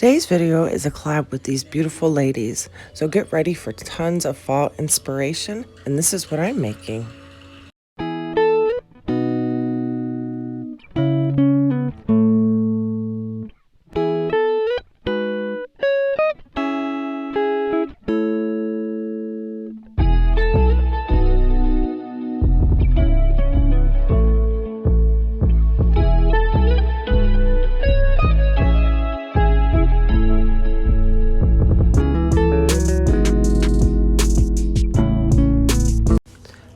Today's video is a collab with these beautiful ladies, so get ready for tons of fall inspiration, and this is what I'm making.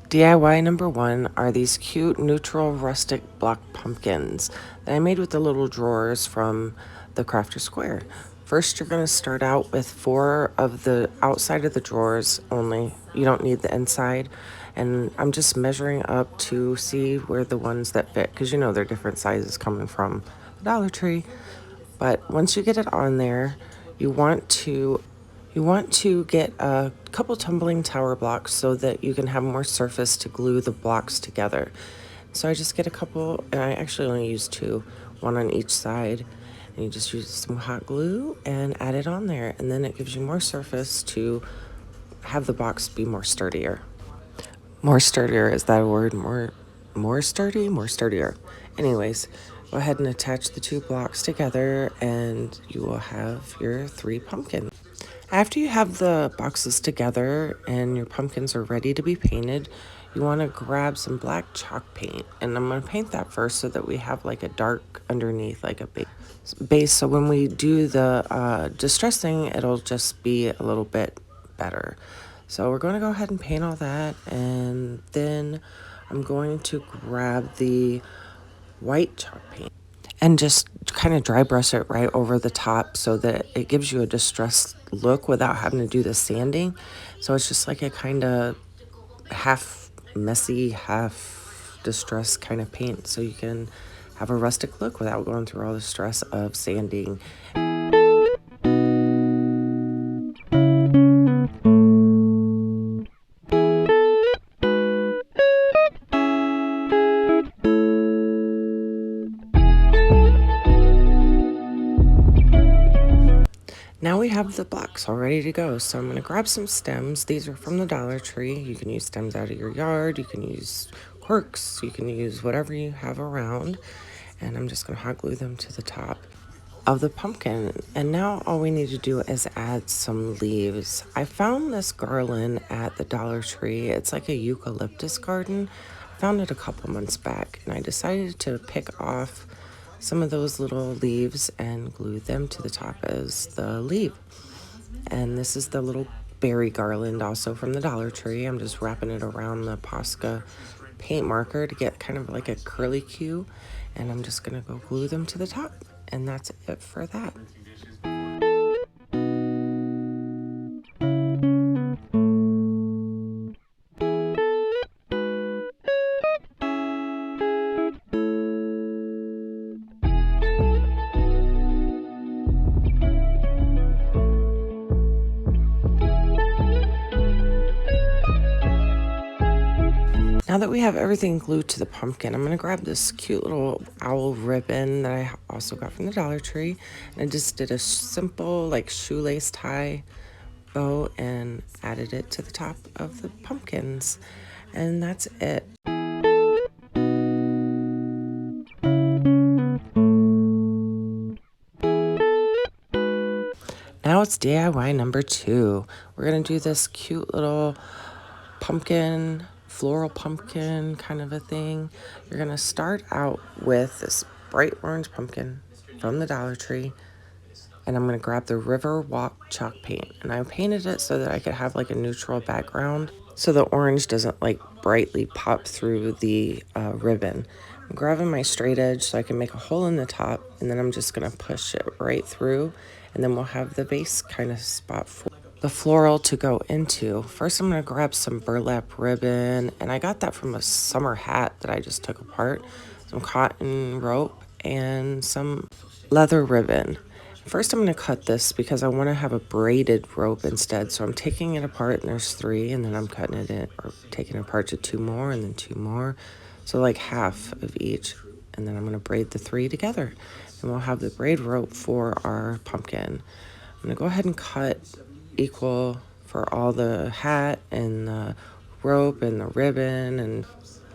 DIY number one are these cute neutral rustic block pumpkins that I made with the little drawers from the Crafter Square. First, you're going to start out with 4 of the outside of the drawers only. You don't need the inside. And I'm just measuring up to see where the ones that fit, because you know they're different sizes coming from the Dollar Tree. But once you get it on there, you want to get a couple tumbling tower blocks so that you can have more surface to glue the blocks together. So I just get a couple, and I actually only use 2, one on each side. And you just use some hot glue and add it on there, and then it gives you more surface to have the box be more sturdier. More sturdier, is that a word? More sturdy? More sturdier. Anyways, go ahead and attach the 2 blocks together and you will have your 3 pumpkins. After you have the boxes together and your pumpkins are ready to be painted, you want to grab some black chalk paint. And I'm going to paint that first so that we have like a dark underneath, like a base. So when we do the distressing, it'll just be a little bit better. So we're going to go ahead and paint all that. And then I'm going to grab the white chalk paint and just kind of dry brush it right over the top so that it gives you a distressed look without having to do the sanding. So it's just like a kind of half messy, half distressed kind of paint, so you can have a rustic look without going through all the stress of sanding. Now we have the blocks all ready to go, so I'm going to grab some stems. These are from the Dollar Tree. You can use stems out of your yard, you can use quirks, you can use whatever you have around. And I'm just going to hot glue them to the top of the pumpkin. And now all we need to do is add some leaves. I found this garland at the Dollar Tree. It's like a eucalyptus garden. I found it a couple months back, and I decided to pick off some of those little leaves and glue them to the top as the leaf. And this is the little berry garland also from the Dollar Tree. I'm just wrapping it around the Posca paint marker to get kind of like a curly Q, and I'm just gonna go glue them to the top, and that's it for that. Now that we have everything glued to the pumpkin, I'm going to grab this cute little owl ribbon that I also got from the Dollar Tree. And I just did a simple like shoelace tie bow and added it to the top of the pumpkins. And that's it. Now it's DIY number 2. We're going to do this cute little pumpkin, floral pumpkin kind of a thing. You're going to start out with this bright orange pumpkin from the Dollar Tree, and I'm going to grab the River Walk chalk paint, and I painted it so that I could have like a neutral background so the orange doesn't like brightly pop through the ribbon. I'm grabbing my straight edge so I can make a hole in the top, and then I'm just going to push it right through, and then we'll have the base kind of spot for the floral to go into. First, I'm going to grab some burlap ribbon, and I got that from a summer hat that I just took apart, some cotton rope, and some leather ribbon. First, I'm going to cut this because I want to have a braided rope instead, so I'm taking it apart, and there's 3, and then I'm cutting it in, or taking it apart to 2 more, and then 2 more, so like half of each, and then I'm going to braid the 3 together. and we'll have the braid rope for our pumpkin. I'm going to go ahead and cut equal for all the hat and the rope and the ribbon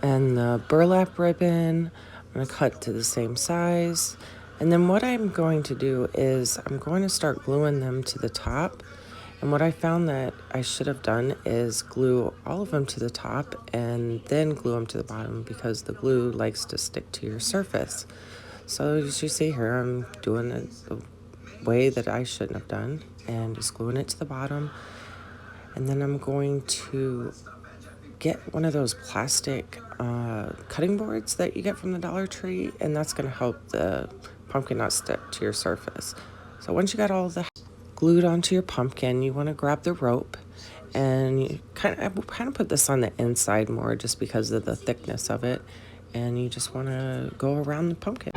and the burlap ribbon. I'm going to cut to the same size. And then what I'm going to do is I'm going to start gluing them to the top. And what I found that I should have done is glue all of them to the top and then glue them to the bottom, because the glue likes to stick to your surface. So as you see here, I'm doing it the way that I shouldn't have done and just gluing it to the bottom. And then I'm going to get one of those plastic cutting boards that you get from the Dollar Tree, and that's going to help the pumpkin not stick to your surface. So once you got all the glued onto your pumpkin, you want to grab the rope, and you kind of put this on the inside more just because of the thickness of it, and you just want to go around the pumpkin.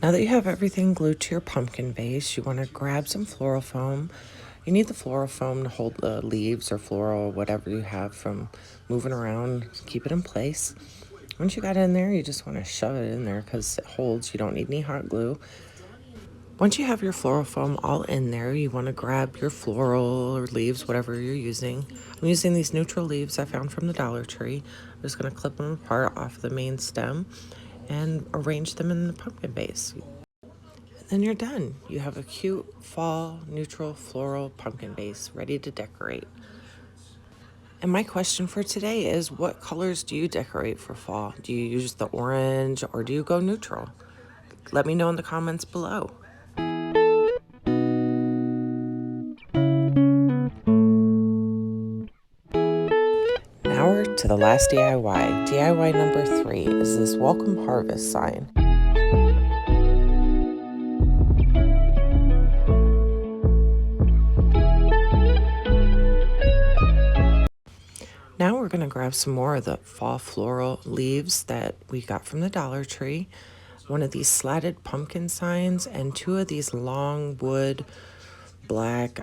Now that you have everything glued to your pumpkin base, you want to grab some floral foam. You need the floral foam to hold the leaves or floral, whatever you have, from moving around, keep it in place. Once you got it in there, you just want to shove it in there because it holds. You don't need any hot glue. Once you have your floral foam all in there, you want to grab your floral or leaves, whatever you're using. I'm using these neutral leaves I found from the Dollar Tree. I'm just going to clip them apart off the main stem and arrange them in the pumpkin base. And then you're done. You have a cute fall neutral floral pumpkin base ready to decorate. And my question for today is, what colors do you decorate for fall? Do you use the orange or do you go neutral? Let me know in the comments below. Now we're to the last DIY. DIY number 3 is this welcome harvest sign. Now we're going to grab some more of the fall floral leaves that we got from the Dollar Tree, one of these slatted pumpkin signs, and 2 of these long wood black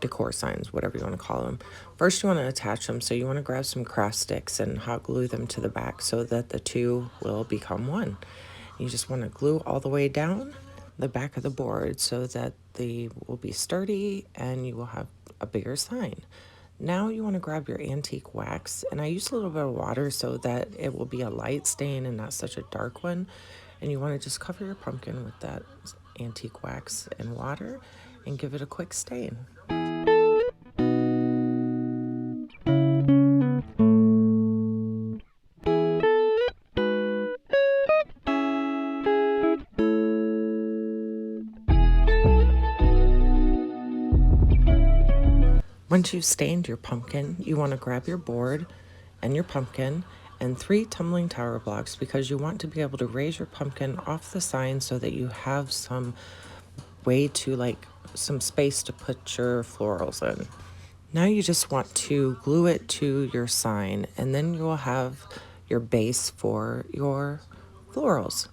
decor signs, whatever you want to call them. First, you want to attach them, so you want to grab some craft sticks and hot glue them to the back so that the 2 will become one. You just want to glue all the way down the back of the board so that they will be sturdy and you will have a bigger sign. Now you want to grab your antique wax, and I use a little bit of water so that it will be a light stain and not such a dark one. And you want to just cover your pumpkin with that antique wax and water and give it a quick stain. Once you've stained your pumpkin, you want to grab your board and your pumpkin and 3 tumbling tower blocks, because you want to be able to raise your pumpkin off the sign so that you have some way to, some space to put your florals in. Now you just want to glue it to your sign, and then you will have your base for your florals.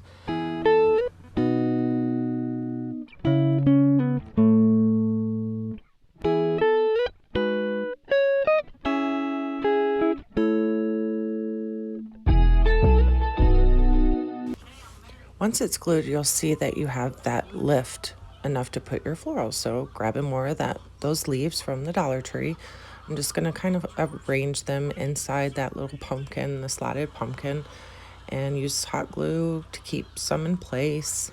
Once it's glued, you'll see that you have that lift enough to put your florals. So grabbing more of those leaves from the Dollar Tree, I'm just gonna kind of arrange them inside that little pumpkin, the slotted pumpkin, and use hot glue to keep some in place.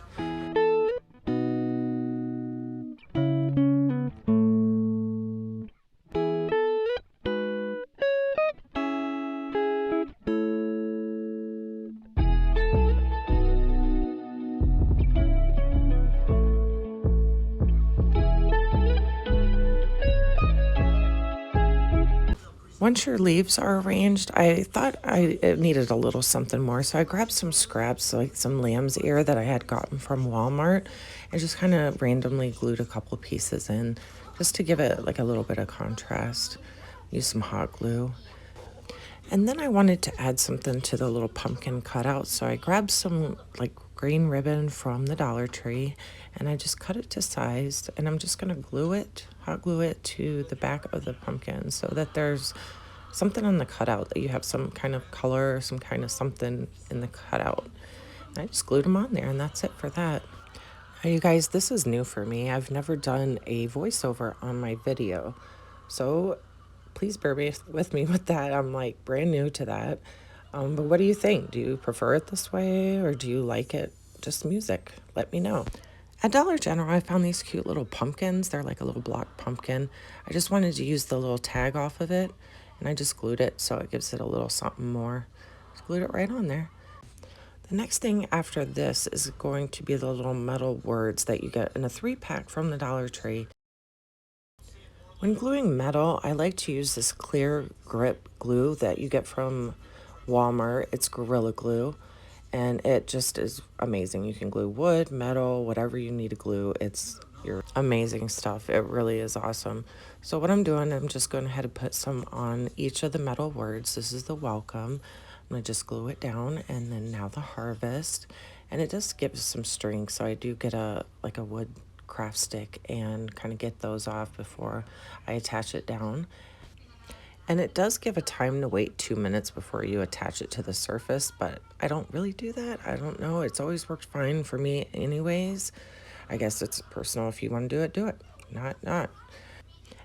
Once your leaves are arranged, I thought it needed a little something more, so I grabbed some scraps, like some lamb's ear that I had gotten from Walmart, and just kind of randomly glued a couple pieces in, just to give it like a little bit of contrast. Use some hot glue. And then I wanted to add something to the little pumpkin cutout, so I grabbed some like green ribbon from the Dollar Tree, and I just cut it to size, and I'm just gonna hot glue it to the back of the pumpkin so that there's something on the cutout, that you have some kind of color, some kind of something in the cutout. And I just glued them on there, and that's it for that. Now, you guys, this is new for me. I've never done a voiceover on my video, so please bear with me with that. I'm like brand new to that. But what do you think? Do you prefer it this way, or do you like it just music? Let me know. At Dollar General, I found these cute little pumpkins. They're like a little block pumpkin. I just wanted to use the little tag off of it, and I just glued it so it gives it a little something more. Just glued it right on there. The next thing after this is going to be the little metal words that you get in a 3-pack from the Dollar Tree. When gluing metal, I like to use this clear grip glue that you get from Walmart. It's Gorilla Glue, and it just is amazing. You can glue wood, metal, whatever you need to glue. It's your amazing stuff. It really is awesome. So what I'm doing, I'm just going ahead and put some on each of the metal words. This is the welcome. I'm going to just glue it down, and then now the harvest. And it does give some strength, so I do get a wood craft stick and kind of get those off before I attach it down. And it does give a time to wait 2 minutes before you attach it to the surface, but I don't really do that. I don't know. It's always worked fine for me anyways. I guess it's personal. If you want to do it. Not.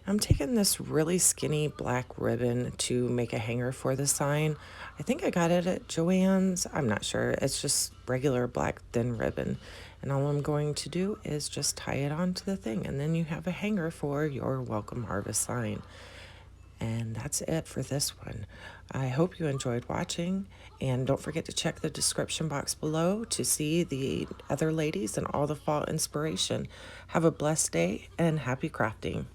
I'm taking this really skinny black ribbon to make a hanger for the sign. I think I got it at Joann's. I'm not sure. It's just regular black thin ribbon. And all I'm going to do is just tie it onto the thing. And then you have a hanger for your Welcome Harvest sign. And that's it for this one. I hope you enjoyed watching. And don't forget to check the description box below to see the other ladies and all the fall inspiration. Have a blessed day and happy crafting.